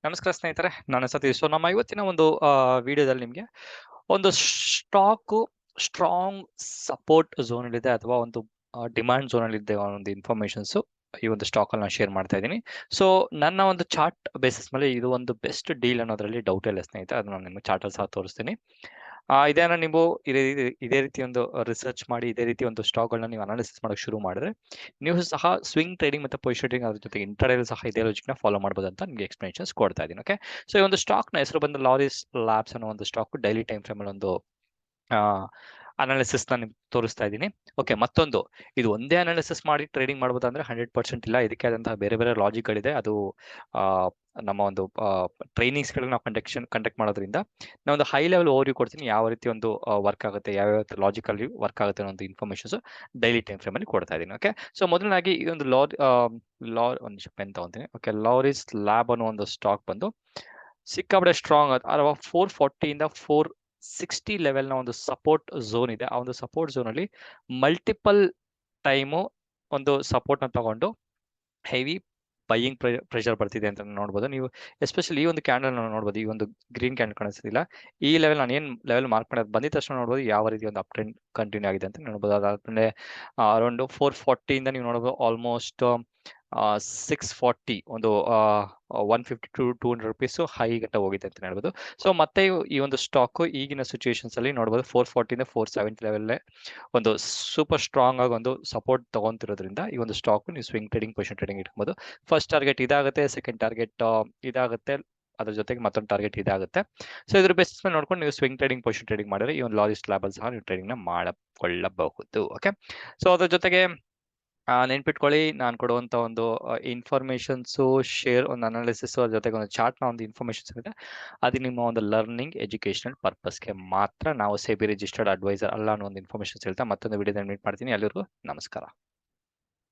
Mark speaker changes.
Speaker 1: ನಮಸ್ಕಾರ ಸ್ನೇಹಿತರೆ, ನಾನು ಸತೀಶ್. ಸೊ ನಮ್ಮ ಇವತ್ತಿನ ಒಂದು ವಿಡಿಯೋದಲ್ಲಿ ನಿಮಗೆ ಒಂದು ಸ್ಟಾಕು ಸ್ಟ್ರಾಂಗ್ ಸಪೋರ್ಟ್ ಝೋನ್ ಇದೆ ಅಥವಾ ಒಂದು ಡಿಮಾಂಡ್ ಝೋನ್ ಅಲ್ಲಿ ಇದೆ ಒಂದು ಇನ್ಫಾರ್ಮೇಶನ್ಸ್ ಈ ಒಂದು ಸ್ಟಾಕ್ ಅಲ್ಲಿ ನಾನು ಶೇರ್ ಮಾಡ್ತಾ ಇದ್ದೀನಿ. ಸೊ ನನ್ನ ಒಂದು ಚಾರ್ಟ್ ಬೇಸಿಸ್ ಮೇಲೆ ಇದು ಒಂದು ಬೆಸ್ಟ್ ಡೀಲ್ ಅನ್ನೋದ್ರಲ್ಲಿ ಡೌಟ್ ಇಲ್ಲ ಸ್ನೇಹಿತರೆ. ಅದು ನಾನು ನಿಮಗೆ ಚಾರ್ಟ್ ಅಲ್ಲಿ ಸಹ ತೋರಿಸ್ತೀನಿ. ಇದೇನ ನೀವು ಇದೇ ರೀತಿ ಒಂದು ರಿಸರ್ಚ್ ಮಾಡಿ ಇದೇ ರೀತಿ ಒಂದು ಸ್ಟಾಕ್ಗಳನ್ನ ನೀವು ಅನಾಲಿಸಿಸ್ ಮಾಡೋಕೆ ಶುರು ಮಾಡಿದ್ರೆ ನೀವು ಸಹ ಸ್ವಿಂಗ್ ಟ್ರೇಡಿಂಗ್ ಮತ್ತು ಪೊಸಿಷನ್ ಟ್ರೇಡಿಂಗ್ ಅದ್ರ ಜೊತೆಗೆ ಇಂಟ್ರಾಡೇ ಸಹ ಇದೇ ಲಾಜಿಕ್ನ ಫಾಲೋ ಮಾಡ್ಬೋದು ಅಂತ ನಿಮಗೆ ಎಕ್ಸ್ಪ್ಲನೇಷನ್ಸ್ ಕೊಡ್ತಾ ಇದ್ದೀನಿ. ಓಕೆ, ಸೊ ಈ ಒಂದು ಸ್ಟಾಕ್ನ ಹೆಸರು ಬಂದು ಲಾರಿಸ್ ಲ್ಯಾಬ್ಸ್ ಅನ್ನೋ ಒಂದು ಸ್ಟಾಕ್ ಡೈಲಿ ಟೈಮ್ ಫ್ರೇಮ್ ಅಲ್ಲಿ ಒಂದು ಅನಾಲಿಸಿಸ್ ನ ನಿಮ್ಗೆ ತೋರಿಸ್ತಾ ಇದ್ದೀನಿ. ಓಕೆ, ಮತ್ತೊಂದು ಇದು ಒಂದೇ ಅನಾಲಿಸಿಸ್ ಮಾಡಿ ಟ್ರೇಡಿಂಗ್ ಮಾಡ್ಬೋದು ಅಂದ್ರೆ 100% ಇಲ್ಲ. ಇದಕ್ಕೆ ಆದಂತಹ ಬೇರೆ ಬೇರೆ ಲಾಜಿಕ್ಗಳಿದೆ. ಅದು ನಮ್ಮ ಒಂದು ಟ್ರೈನಿಂಗ್ಸ್ ಗಳನ್ನ ನಾವು ಕಂಡಕ್ಟ್ ಮಾಡೋದ್ರಿಂದ ನಾವು ಒಂದು ಹೈ ಲೆವೆಲ್ ಓವರ್ವ್ಯೂ ಕೊಡ್ತೀನಿ, ಯಾವ ರೀತಿ ಒಂದು ವರ್ಕ್ ಆಗುತ್ತೆ, ಯಾವ ಲಾಜಿಕಲ್ಲಿ ವರ್ಕ್ ಆಗುತ್ತೆ ಅನ್ನೋ ಒಂದು ಇನ್ಫಾರ್ಮೇಶನ್ಸ್ ಡೈಲಿ ಟೈಮ್ ಫ್ರೇಮ್ ಅಲ್ಲಿ ಕೊಡ್ತಾ ಇದ್ದೀನಿ. ಓಕೆ, ಸೊ ಮೊದಲನಾಗಿ ಈ ಒಂದು ಒಂದು ಪೆನ್ ತಗೊಂತೀನಿ. ಓಕೆ, ಲಾರಿಸ್ ಲ್ಯಾಬ್ ಅನ್ನೋ ಒಂದು ಸ್ಟಾಕ್ ಬಂದು ಸಿಕ್ಕಾಪಟ್ಟೆ ಸ್ಟ್ರಾಂಗ್ 440 ಇಂದ 460 ಲೆವೆಲ್ ನ ಒಂದು ಸಪೋರ್ಟ್ ಝೋನ್ ಇದೆ. ಆ ಒಂದು ಸಪೋರ್ಟ್ ಝೋನ್ ಅಲ್ಲಿ ಮಲ್ಟಿಪಲ್ ಟೈಮು ಒಂದು ಸಪೋರ್ಟ್ ನ ತಗೊಂಡು ಹೆವಿ ಬೈಯಿಂಗ್ ಪ್ರೆಷರ್ ಬರ್ತಿದೆ ಅಂತ ನೋಡ್ಬೋದು. ನೀವು ಎಸ್ಪೆಷಲಿ ಈ ಒಂದು ಕ್ಯಾಂಡಲ್ ನೋಡ್ಬೋದು. ಈ ಒಂದು ಗ್ರೀನ್ ಕ್ಯಾಂಡಲ್ ಕಾಣಿಸ್ತಿಲ್ಲ. ಈ ಲೆವೆಲ್ ನಾನು ಏನು ಲೆವೆಲ್ ಮಾರ್ಕ್ ಮಾಡೋದು ಬಂದಿದ ತಕ್ಷಣ ನೋಡ್ಬೋದು ಯಾವ ರೀತಿ ಒಂದು ಅಪ್ ಟ್ರೆಂಡ್ ಕಂಟಿನ್ಯೂ ಆಗಿದೆ ಅಂತ ನೋಡ್ಬೋದು. ಅದಾದ್ಮೇಲೆ ಅರೌಂಡ್ 440 ಇಂದ ನೀವು ನೋಡ್ಬೋದು ಆಲ್ಮೋಸ್ಟ್ 640 ಒಂದು 150 to 200 ರುಪೀಸ್ ಹೈ ಗಂಟ ಹೋಗಿದೆ ಅಂತ ಹೇಳ್ಬೋದು. ಸೊ ಮತ್ತೆ ಈ ಒಂದು ಸ್ಟಾಕ್ ಈಗಿನ ಸಿಚುವೇಶನ್ಸ್ ಅಲ್ಲಿ ನೋಡ್ಬೋದು 440 ಇಂದ 470 ಲೆವೆಲ್ ಒಂದು ಸೂಪರ್ ಸ್ಟ್ರಾಂಗ್ ಆಗಿ ಒಂದು ಸಪೋರ್ಟ್ ತಗೊಂತಿರೋದ್ರಿಂದ ಈ ಒಂದು ಸ್ಟಾಕ್ ನೀವು ಸ್ವಿಂಗ್ ಟ್ರೇಡಿಂಗ್ ಪೊಸಿಷನ್ ಟ್ರೇಡಿಂಗ್ ಇಟ್ಕೊಬೋದು. ಫಸ್ಟ್ ಟಾರ್ಗೆಟ್ ಇದಾಗುತ್ತೆ, ಸೆಕೆಂಡ್ ಟಾರ್ಗೆಟ್ ಇದಾಗುತ್ತೆ, ಅದ್ರ ಜೊತೆಗೆ ಮತ್ತೊಂದು ಟಾರ್ಗೆಟ್ ಇದಾಗುತ್ತೆ. ಸೊ ಇದ್ರ ಬೇಸಿಸ್ ಮೇಲೆ ನೋಡ್ಕೊಂಡು ನೀವು ಸ್ವಿಂಗ್ ಟ್ರೇಡಿಂಗ್ ಪೊಸಿಷನ್ ಟ್ರೇಡಿಂಗ್ ಮಾಡಿದ್ರೆ ಈ ಒಂದು ಲಾರಿಸ್ ಲ್ಯಾಬಲ್ ಸಹ ನೀವು ಟ್ರೇಡಿಂಗ್ ನ ಮಾಡಿಕೊಳ್ಳಬಹುದು. ಓಕೆ, ಸೊ ಅದ್ರ ಜೊತೆಗೆ ನೆನ್ಪಿಟ್ಕೊಳ್ಳಿ, ನಾನು ಕೊಡುವಂತ ಒಂದು ಇನ್ಫಾರ್ಮೇಶನ್ಸು ಶೇರ್ ಒಂದು ಅನಾಲಿಸಿಸ್ ಅದ್ರ ಜೊತೆಗೆ ಒಂದು ಚಾರ್ಟ್ ನ ಒಂದು ಇನ್ಫಾರ್ಮೇಶನ್ಸ್ ಇದೆ. ಅದು ನಿಮ್ಮ ಒಂದು ಲರ್ನಿಂಗ್ ಎಜುಕೇಶನಲ್ ಪರ್ಪಸ್ಗೆ ಮಾತ್ರ. ನಾವು ಸೆಬಿ ರಿಜಿಸ್ಟರ್ಡ್ ಅಡ್ವೈಸರ್ ಅಲ್ಲ ಅನ್ನೋ ಒಂದು ಇನ್ಫಾರ್ಮೇಶನ್ಸ್ ಹೇಳ್ತಾ ಮತ್ತೊಂದು ವಿಡಿಯೋದಲ್ಲಿ ಮೀಟ್ ಮಾಡ್ತೀನಿ. ಎಲ್ಲರಿಗೂ ನಮಸ್ಕಾರ.